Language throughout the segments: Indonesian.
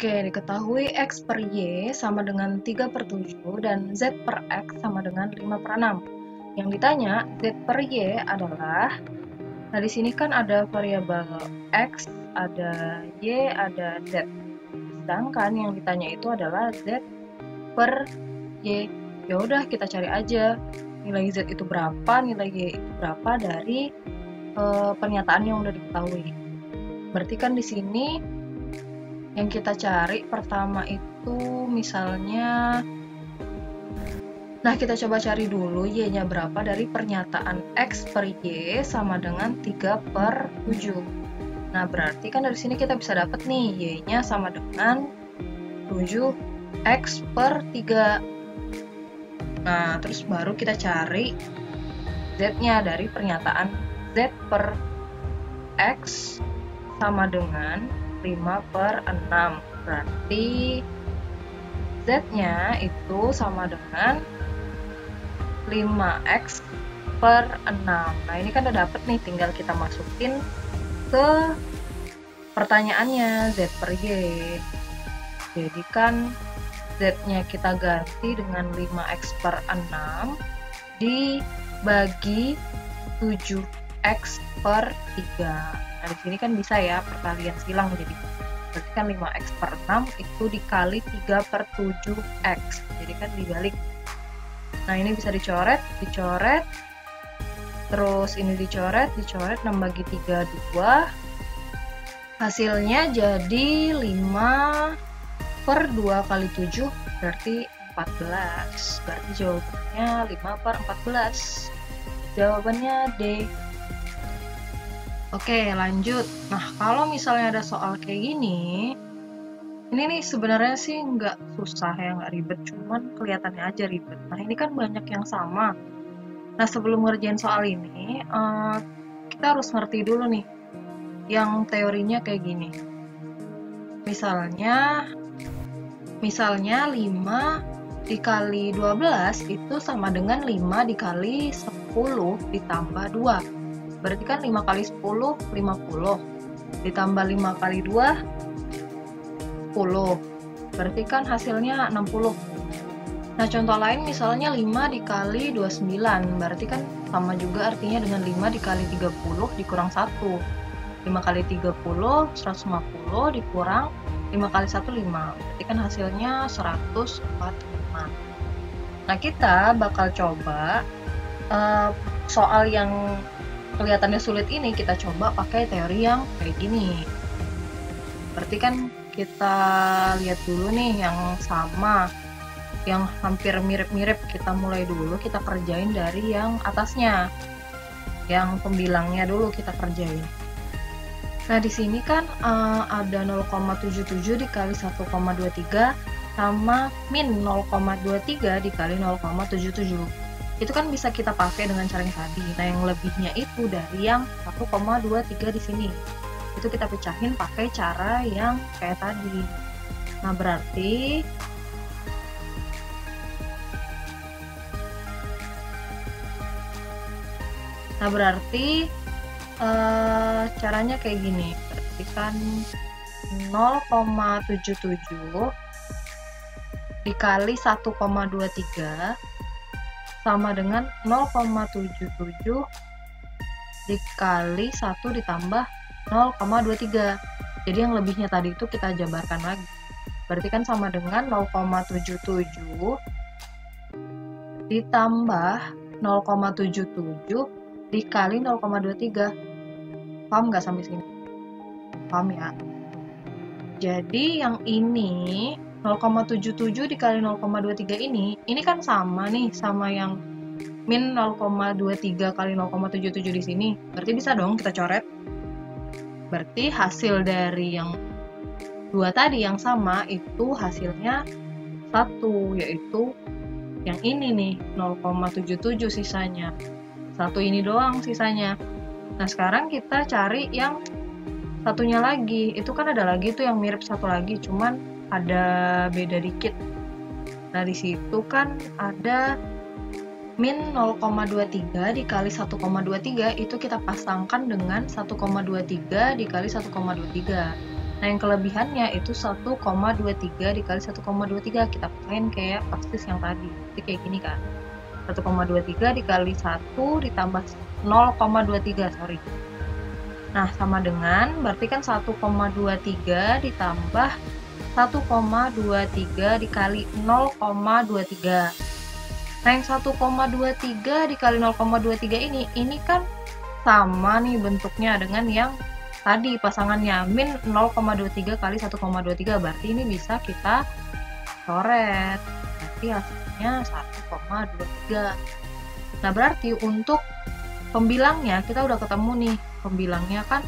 Oke, diketahui X per Y sama dengan 3/7 dan Z per X sama dengan 5/6. Yang ditanya, Z per Y adalah, nah di sini kan ada variabel X, ada Y, ada Z. Sedangkan yang ditanya itu adalah Z per Y. Ya udah kita cari aja nilai Z itu berapa, nilai Y itu berapa dari pernyataan yang udah diketahui. Berarti kan di sini yang kita cari pertama itu misalnya, nah kita coba cari dulu Y-nya berapa dari pernyataan X per Y sama dengan 3/7. Nah berarti kan dari sini kita bisa dapat nih Y-nya sama dengan 7X per 3. Nah terus baru kita cari Z-nya dari pernyataan Z per X sama dengan 5/6. Berarti Z-nya itu sama dengan 5X per 6. Nah ini kan udah dapet nih, tinggal kita masukin ke pertanyaannya Z per Y. Jadi kan Z-nya kita ganti dengan 5X per 6 dibagi 7X per 3. Nah, di sini kan bisa ya perkalian silang, jadi berarti kan 5X per 6 itu dikali 3/7X. Jadi kan dibalik. Nah, ini bisa dicoret, terus ini dicoret, 6 bagi 3, 2. Hasilnya jadi 5/2 kali 7, berarti 14. Berarti jawabannya 5/14. Jawabannya D. Oke, lanjut. Nah, kalau misalnya ada soal kayak gini, ini nih sebenarnya sih nggak susah ya, nggak ribet, cuman kelihatannya aja ribet. Nah, ini kan banyak yang sama. Nah, sebelum ngerjain soal ini, kita harus ngerti dulu nih, yang teorinya kayak gini. Misalnya 5 dikali 12 itu sama dengan 5 dikali 10 ditambah 2. Berarti kan 5 kali 10, 50. Ditambah 5 kali 2, 10. Berarti kan hasilnya 60. Nah, contoh lain misalnya 5 dikali 29. Berarti kan sama juga artinya dengan 5 dikali 30 dikurang 1. 5 kali 30, 150 dikurang 5 kali 1, 5. Berarti kan hasilnya 145. Nah, kita bakal coba soal yang kelihatannya sulit ini kita coba pakai teori yang kayak gini. Berarti kan kita lihat dulu nih yang sama, yang hampir mirip-mirip. Kita mulai dulu, kita kerjain dari yang atasnya, yang pembilangnya dulu kita kerjain. Nah di sini kan ada 0,77 dikali 1,23 sama min 0,23 dikali 0,77. Itu kan bisa kita pakai dengan cara yang tadi. Nah, yang lebihnya itu dari yang 1,23 di sini. Itu kita pecahin pakai cara yang kayak tadi. Nah, berarti caranya kayak gini. Berarti kan 0,77 dikali 1,23 sama dengan 0,77 dikali 1 ditambah 0,23. Jadi yang lebihnya tadi itu kita jabarkan lagi. Berarti kan sama dengan 0,77 ditambah 0,77 dikali 0,23. Paham nggak sampai sini? Paham ya? Jadi yang ini 0,77 dikali 0,23 ini kan sama nih sama yang min 0,23 kali 0,77 di sini. Berarti bisa dong kita coret. Berarti hasil dari yang dua tadi yang sama itu hasilnya 1, yaitu yang ini nih 0,77 sisanya. 1 ini doang sisanya. Nah sekarang kita cari yang satunya lagi. Itu kan ada lagi tuh yang mirip satu lagi, cuman ada beda dikit. Nah di situ kan ada min 0,23 dikali 1,23, itu kita pasangkan dengan 1,23 dikali 1,23. Nah, yang kelebihannya itu 1,23 dikali 1,23. Kita pakain kayak persis yang tadi. Jadi kayak gini kan. 1,23 dikali 1 ditambah 0,23, sorry. Nah, sama dengan, berarti kan 1,23 ditambah 1,23 dikali 0,23. Nah, yang 1,23 dikali 0,23 ini kan sama nih bentuknya dengan yang tadi pasangannya, min 0,23 kali 1,23, berarti ini bisa kita coret. Berarti hasilnya 1,23. Nah, berarti untuk pembilangnya kita udah ketemu nih. Pembilangnya kan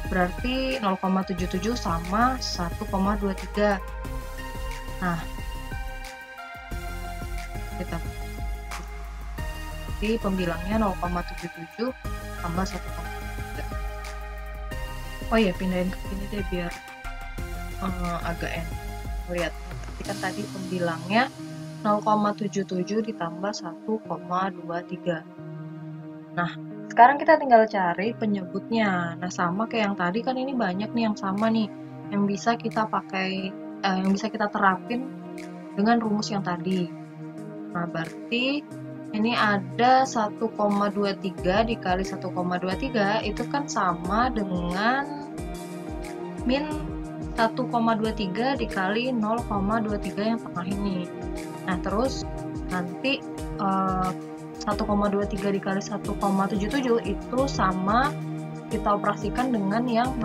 berarti 0,77 sama 1,23. Nah, kita jadi pembilangnya 0,77 tambah 1,23. Oh iya, pindahin ke sini deh biar agak enak lihat. Tapi kan tadi pembilangnya 0,77 ditambah 1,23. Nah, sekarang kita tinggal cari penyebutnya. Nah, sama kayak yang tadi kan ini banyak nih yang sama nih yang bisa kita pakai, yang bisa kita terapin dengan rumus yang tadi. Nah, berarti ini ada 1,23 dikali 1,23 itu kan sama dengan min 1,23 dikali 0,23 yang tengah ini. Nah, terus nanti 1,23 dikali 1,77 itu sama kita operasikan dengan yang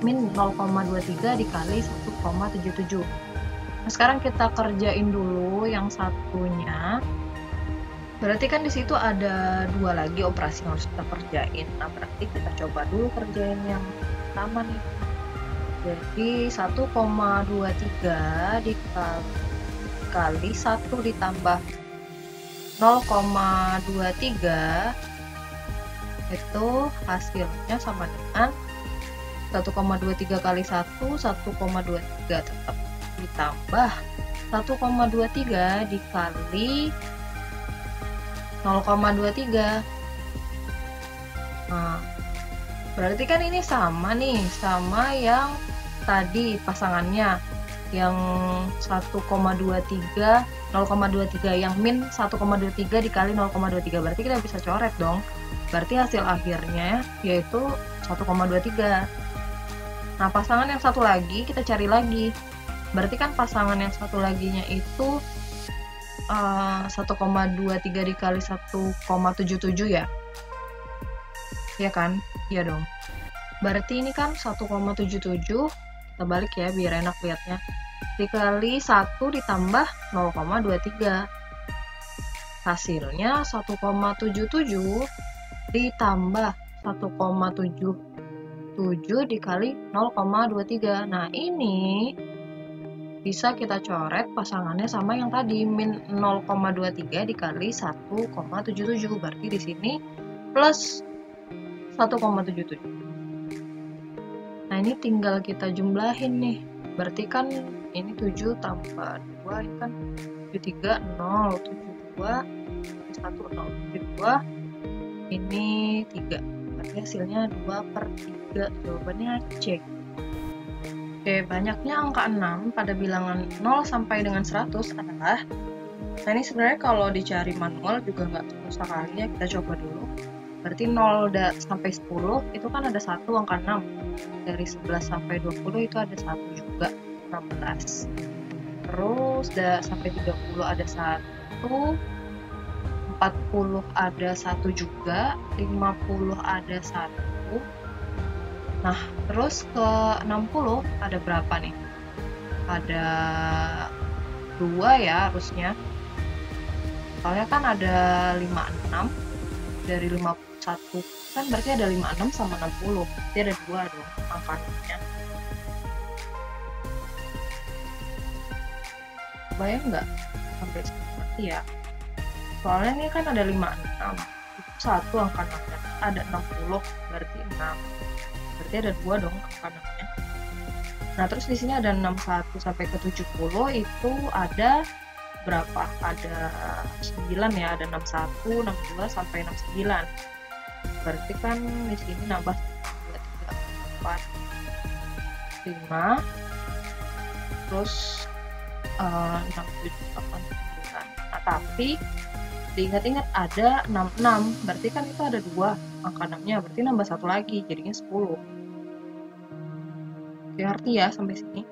min 0,23 dikali 1,77. Nah, sekarang kita kerjain dulu yang satunya. Berarti kan di situ ada dua lagi operasi yang harus kita kerjain. Nah, berarti kita coba dulu kerjain yang pertama nih. Jadi 1,23 dikali 1 ditambah 0,23 itu hasilnya sama dengan 1,23 kali 1, 1,23 tetap ditambah 1,23 dikali 0,23. Nah, berarti kan ini sama nih, sama yang tadi pasangannya yang 1,23 0,23 yang min 1,23 dikali 0,23, berarti kita bisa coret dong. Berarti hasil akhirnya yaitu 1,23. Nah, pasangan yang satu lagi kita cari lagi. Berarti kan pasangan yang satu laginya itu 1,23 dikali 1,77 ya? Iya kan? Iya dong. Berarti ini kan 1,77, kita balik ya biar enak lihatnya. Dikali 1 ditambah 0,23. Hasilnya 1,77 ditambah 1,77 dikali 0,23. Nah, ini bisa kita coret pasangannya sama yang tadi, min 0,23 dikali 1,77. Berarti di sini plus 1,77. Nah, ini tinggal kita jumlahin nih. Berarti kan ini 7 tambah 2, ini kan 73, 0, 72, 1, 0, 72, ini 3. Berarti hasilnya 2/3. Jawabannya C. Oke, banyaknya angka 6 pada bilangan 0 sampai dengan 100 adalah, nah ini sebenarnya kalau dicari manual juga nggak susah kali ya, kita coba dulu. Berarti 0 sampai 10 itu kan ada 1 angka 6. Dari 11 sampai 20 itu ada 1 juga, 16. Terus sampai 30 ada 1, 40 ada 1 juga, 50 ada 1. Nah, terus ke 60 ada berapa nih? Ada 2 ya harusnya. Soalnya kan ada 56 dari 51 kan berarti ada 56 sama 60. Berarti ada 2 dong angkanya. Bayang nggak sampai seperti ya? Soalnya ini kan ada 56. Itu 1 angka 6-nya. Ada 60 berarti 6. Berarti ada 2 dong angka 6-nya. Nah, terus di sini ada 61 sampai ke 70 itu ada berapa? Ada 9 ya, ada 61, 62 sampai 69. Berarti kan di sini nambah 2, 3, 4, 5, terus 6, 7, 8, 9. Nah, tapi diingat-ingat ada 66, berarti kan itu ada 2 angka 6-nya, berarti nambah 1 lagi, jadinya 10. Oke, ngerti ya sampai sini?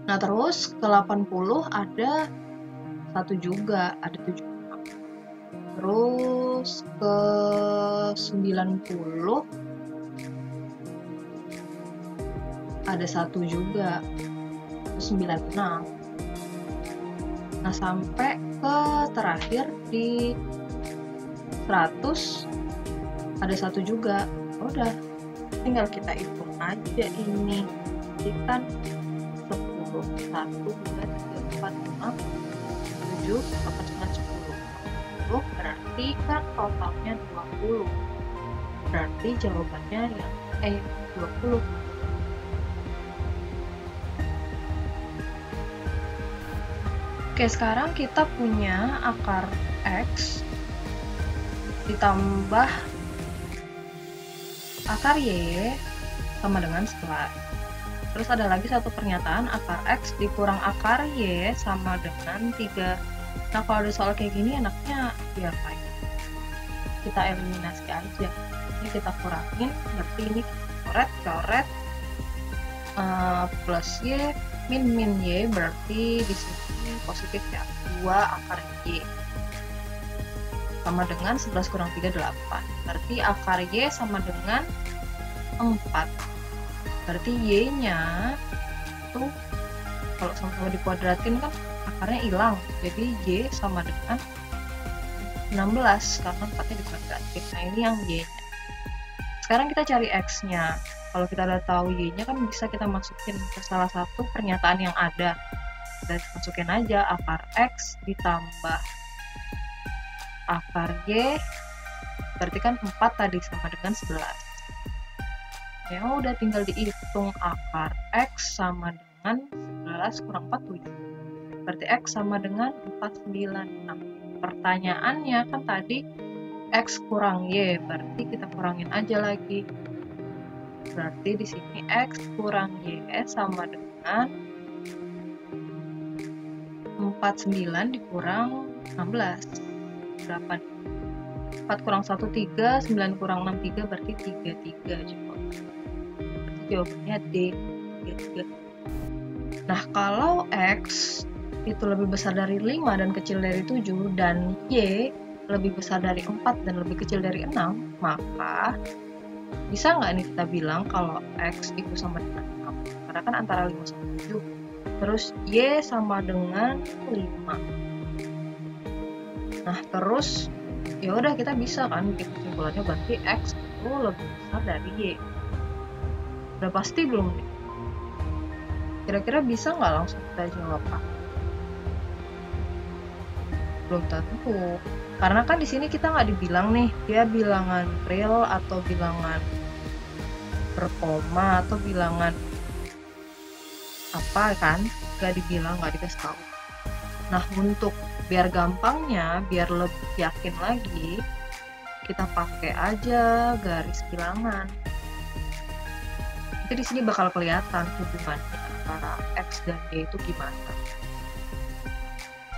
Nah, terus ke 80 ada 1 juga, ada 7. Terus ke 90 ada 1 juga, terus 96. Nah, sampai ke terakhir di 100 ada 1 juga. Udah, tinggal kita hitung aja ini. Jadi kan 10, 1, 2, 3, 4, 5, 7, 8, 9, 10. Berarti kan totalnya 20. Berarti jawabannya yang 20. Oke, sekarang kita punya akar X ditambah akar Y sama dengan 11. Terus ada lagi satu pernyataan, akar X dikurang akar Y sama dengan 3. Nah, kalau ada soal kayak gini enaknya diapain? Kita eliminasi aja. Ini kita kurangin, berarti ini coret plus Y min Y, berarti di sini positif ya, 2 akar Y sama dengan 11 kurang 3, 8. Berarti akar Y sama dengan 4. Berarti Y-nya itu kalau sama-sama dikuadratin kan akarnya hilang, jadi Y sama dengan 16 karena 4-nya dikuadratin. Nah, ini yang Y-nya. Sekarang kita cari X-nya. Kalau kita udah tahu Y-nya kan bisa kita masukin ke salah satu pernyataan yang ada. Kita masukin aja akar X ditambah akar Y, berarti kan 4 tadi sama dengan 11. Ya udah, tinggal dihitung akar X sama dengan 11 kurang 4, 7. Berarti X sama dengan 496. Pertanyaannya kan tadi X kurang Y, berarti kita kurangin aja lagi. Berarti di sini X kurang Y sama dengan 49 dikurang 16. Berapa? 4 kurang 1, 3, 9 kurang 6, 3, berarti 33 coba. Berarti jawabannya D, 33. Nah, kalau X itu lebih besar dari 5 dan kecil dari 7, dan Y lebih besar dari 4 dan lebih kecil dari 6, maka bisa nggak nih kita bilang kalau X itu sama dengan 6? Karena kan antara 5 sama 7. Terus Y sama dengan 5. Nah, terus ya udah, kita bisa kan bikin kesimpulannya berarti X itu lebih besar dari Y. Udah pasti belum nih? Kira-kira bisa nggak langsung kita jawab A? Belum tentu. Karena kan di sini kita nggak dibilang nih dia bilangan real atau bilangan berkoma atau bilangan apa kan? Nggak dibilang, nggak dikasih tahu. Nah, untuk biar gampangnya, biar lebih yakin lagi, kita pakai aja garis bilangan. Jadi di sini bakal kelihatan hubungannya antara X dan Y itu gimana.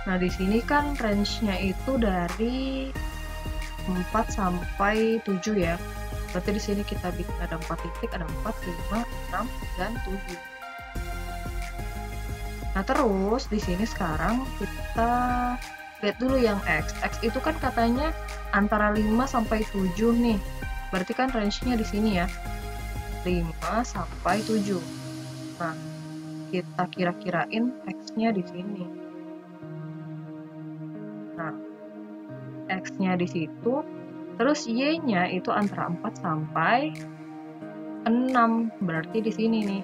Nah, di sini kan range-nya itu dari 4 sampai 7 ya. Berarti di sini kita bikin ada 4 titik, ada 4, 5, 6, dan 7. Nah, terus di sini sekarang kita lihat dulu yang X. X itu kan katanya antara 5 sampai 7 nih. Berarti kan range-nya di sini ya. 5 sampai 7. Nah, kita kira-kirain X-nya di sini. Nah, X-nya di situ. Terus Y-nya itu antara 4 sampai 6. Berarti di sini nih.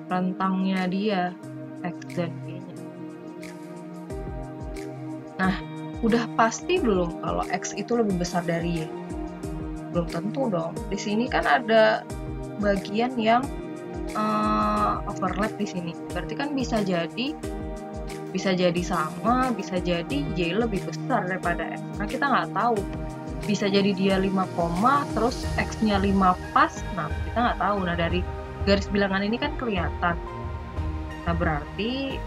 Rentangnya dia X dan Y-nya. Nah, udah pasti belum kalau X itu lebih besar dari Y? Belum tentu dong. Di sini kan ada bagian yang overlap di sini. Berarti kan bisa jadi sama, bisa jadi Y lebih besar daripada X. Nah, kita nggak tahu. bisa jadi dia 5 koma terus X-nya 5 pas. Nah, kita nggak tahu. Nah, dari garis bilangan ini kan kelihatan. Nah, berarti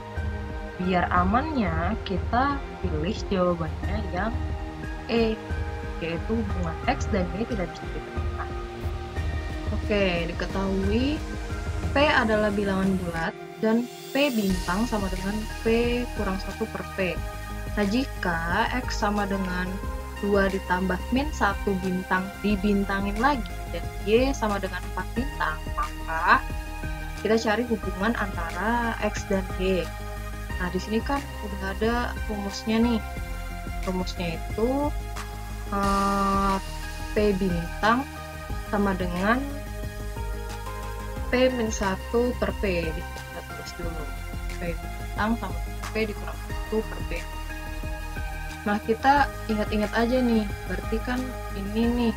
biar amannya kita pilih jawabannya yang E, yaitu hubungan X dan Y tidak bisa ditentukan. Oke, diketahui P adalah bilangan bulat dan P bintang sama dengan P kurang 1 per P. Nah, jika X sama dengan 2 ditambah min 1 bintang dibintangin lagi dan Y sama dengan 4 bintang, maka kita cari hubungan antara X dan Y. Nah, di sini kan udah ada rumusnya nih. Rumusnya itu P bintang sama dengan P min 1 per P. Kita tulis dulu. P bintang sama P dikurang 1 per P. Nah, kita ingat-ingat aja nih, berarti kan ini nih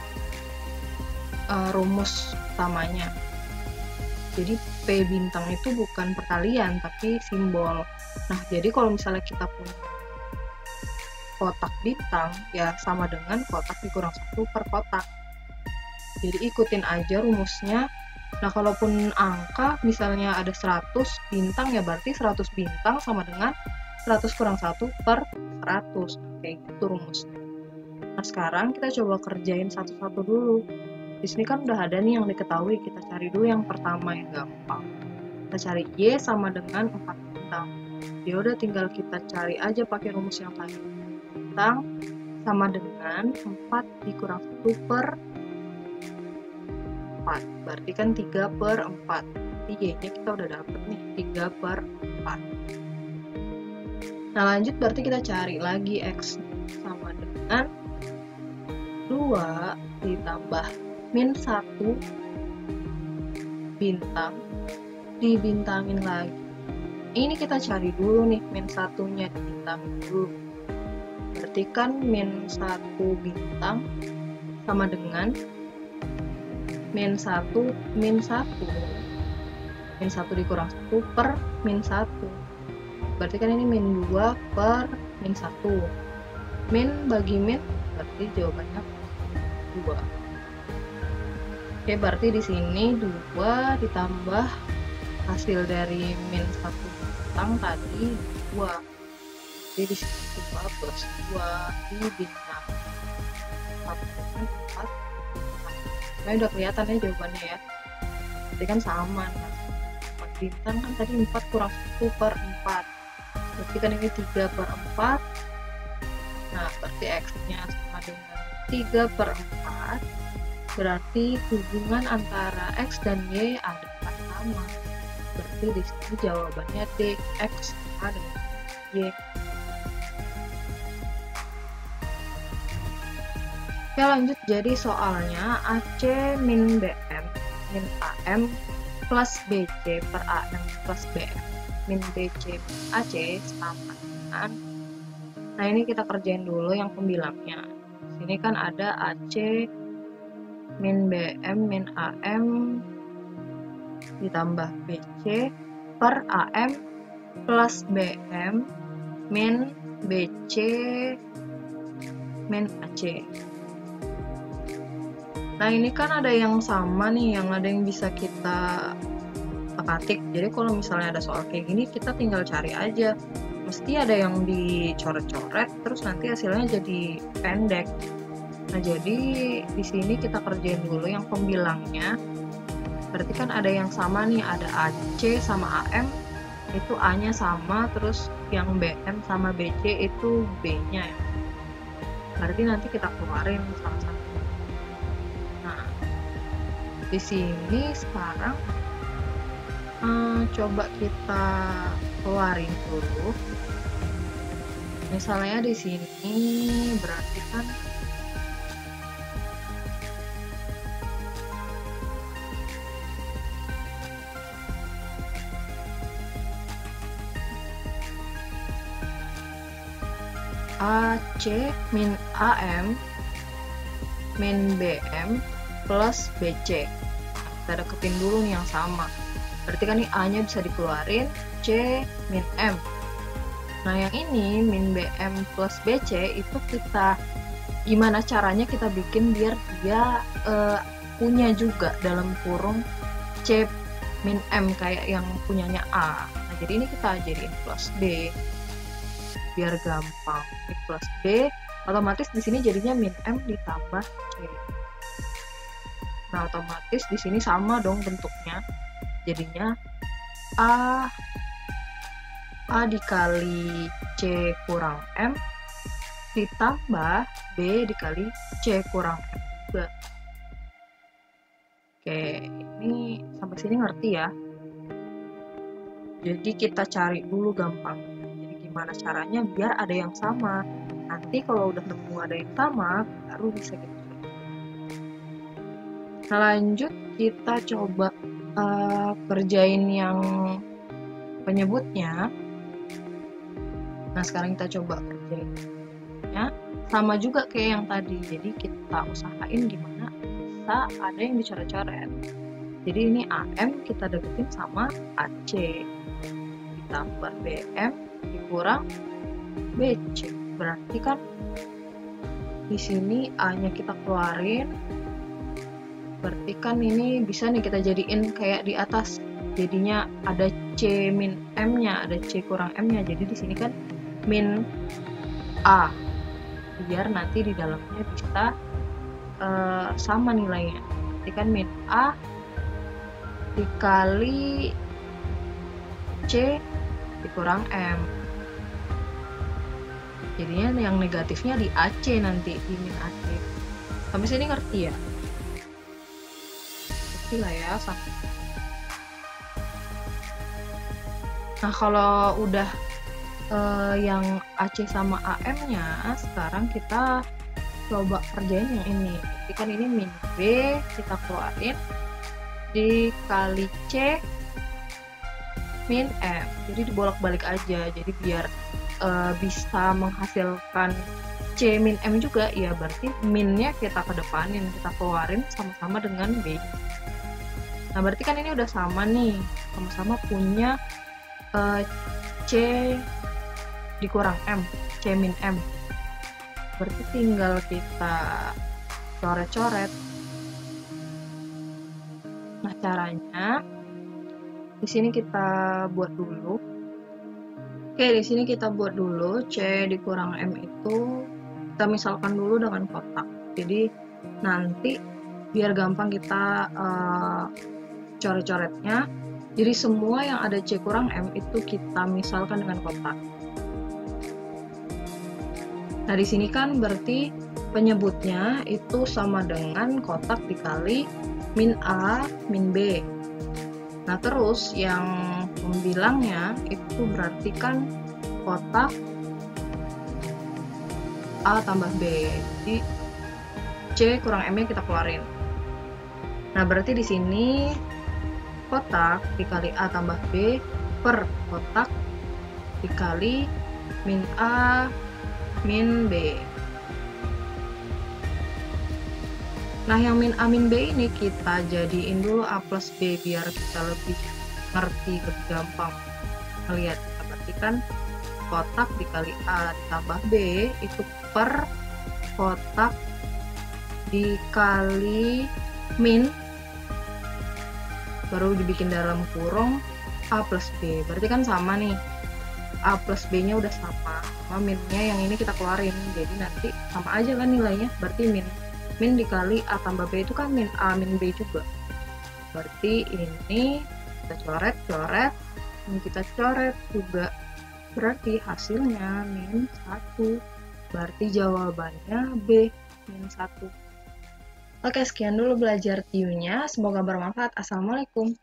rumus utamanya. Jadi P bintang itu bukan perkalian, tapi simbol. Nah, jadi kalau misalnya kita punya kotak bintang, ya sama dengan kotak dikurang 1 per kotak. Jadi ikutin aja rumusnya. Nah, kalaupun angka, misalnya ada 100 bintang, ya berarti 100 bintang sama dengan 100 kurang 1 per 100. Kayak gitu rumusnya. Nah, sekarang kita coba kerjain satu-satu dulu. Di sini kan udah ada nih yang diketahui, kita cari dulu yang pertama yang gampang. Kita cari Y sama dengan 4 bintang. Ya udah tinggal kita cari aja pakai rumus yang tadi. Bintang sama dengan 4 dikurang 1 per 4. Berarti kan 3 per 4. Jadi Y-nya kita udah dapet nih, 3 per 4. Nah, lanjut berarti kita cari lagi X sama dengan 2 ditambah min 1 bintang dibintangin lagi. Ini kita cari dulu nih, min 1-nya dibintangin dulu. Berarti kan min 1 bintang sama dengan min 1 min 1. Min 1 dikurang 1 per min 1. Berarti kan ini min 2 per min 1. Min bagi min, berarti jawabannya 2. Oke, berarti di sini 2 ditambah hasil dari min 1 bintang tadi 2. Jadi di sini 2 plus 2 di bintang 1 dengan 4. Nah, udah kelihatan ya jawabannya ya. Jadi kan sama. Nah, 4 bintang kan tadi 4 kurang 1 per 4. Berarti kan ini 3 per 4. Nah, berarti X-nya sama dengan 3 per 4. Berarti hubungan antara X dan Y adalah sama. Berarti di sini jawabannya D, X sama dengan Y. Oke, lanjut. Jadi soalnya AC min BM min AM plus BC per AM plus BM min BC AC sama dengan, nah ini kita kerjain dulu yang pembilangnya. Sini kan ada AC min BM min AM ditambah BC per AM plus BM min BC min AC. Nah, ini kan ada yang sama nih, yang ada yang bisa kita ketik. Jadi kalau misalnya ada soal kayak gini, kita tinggal cari aja. Mesti ada yang dicoret-coret, terus nanti hasilnya jadi pendek. Nah, jadi di sini kita kerjain dulu yang pembilangnya. Berarti kan ada yang sama nih, ada AC sama AM, itu A-nya sama, terus yang BM sama BC itu B-nya ya. Berarti nanti kita keluarin salah satu. Nah, di sini sekarang coba kita keluarin dulu. Misalnya di sini berarti kan AC min AM min BM plus BC. Kita deketin dulu nih yang sama. Berarti kan ini A-nya bisa dikeluarin, C min M. Nah, yang ini min BM plus BC itu kita gimana caranya kita bikin biar dia punya juga dalam kurung C min M kayak yang punyanya A. Nah, jadi ini kita jadiin plus B biar gampang. Ini plus B, otomatis di sini jadinya min M ditambah C. Nah, otomatis di sini sama dong bentuknya. Jadinya A dikali C kurang M ditambah B dikali C kurang M juga. Oke, ini sampai sini ngerti ya. Jadi kita cari dulu gampang. Jadi gimana caranya biar ada yang sama. Nanti kalau udah nemu ada yang sama, baru bisa kita coba. Nah, lanjut kita coba kerjain yang penyebutnya. Nah, sekarang kita coba kerjain ya. Sama juga kayak yang tadi. Jadi kita usahain gimana bisa ada yang dicoret-coret. Jadi ini AM kita deketin sama AC ditambah BM dikurang BC. Berarti kan di sini A-nya kita keluarin. Berarti kan ini bisa nih kita jadiin kayak di atas. Jadinya ada C min M-nya, ada C kurang M-nya. Jadi di sini kan min A. Biar nanti di dalamnya bisa sama nilainya. Berarti kan min A dikali C dikurang M. Jadinya yang negatifnya di AC nanti, di min AC. Sampai sini ngerti ya? Ngerti lah ya. Nah, kalau udah yang AC sama AM-nya, sekarang kita coba kerjain yang ini. Jadi kan ini min B kita keluarin dikali C min M. Jadi dibolak-balik aja. Jadi biar bisa menghasilkan C min M juga, ya berarti minnya kita kedepanin, kita keluarin sama-sama dengan B. Nah, berarti kan ini udah sama nih, sama-sama punya C dikurang M, C min M. Berarti tinggal kita coret-coret. Nah, caranya di sini kita buat dulu. Oke, di sini kita buat dulu C dikurang M itu kita misalkan dulu dengan kotak. Jadi nanti biar gampang kita coret-coretnya. Jadi semua yang ada C kurang M itu kita misalkan dengan kotak. Nah, di sini kan berarti penyebutnya itu sama dengan kotak dikali min A min B. Nah, terus yang pembilangnya itu berarti kan kotak A tambah B. Jadi C kurang M-nya kita keluarin. Nah, berarti di sini kotak dikali A tambah B per kotak dikali min A min B. Nah, yang min A min B ini kita jadiin dulu A plus B biar kita lebih ngerti, lebih gampang melihat. Berarti kan kotak dikali A ditambah B itu per kotak dikali min, baru dibikin dalam kurung A plus B. Berarti kan sama nih, A plus B nya udah sama minnya yang ini kita keluarin, jadi nanti sama aja kan nilainya. Berarti min dikali A tambah B itu kan min A min B juga. Berarti ini kita coret-coret, ini kita coret juga, berarti hasilnya min 1. Berarti jawabannya B min 1. Oke, sekian dulu belajar TIU-nya, semoga bermanfaat. Assalamualaikum.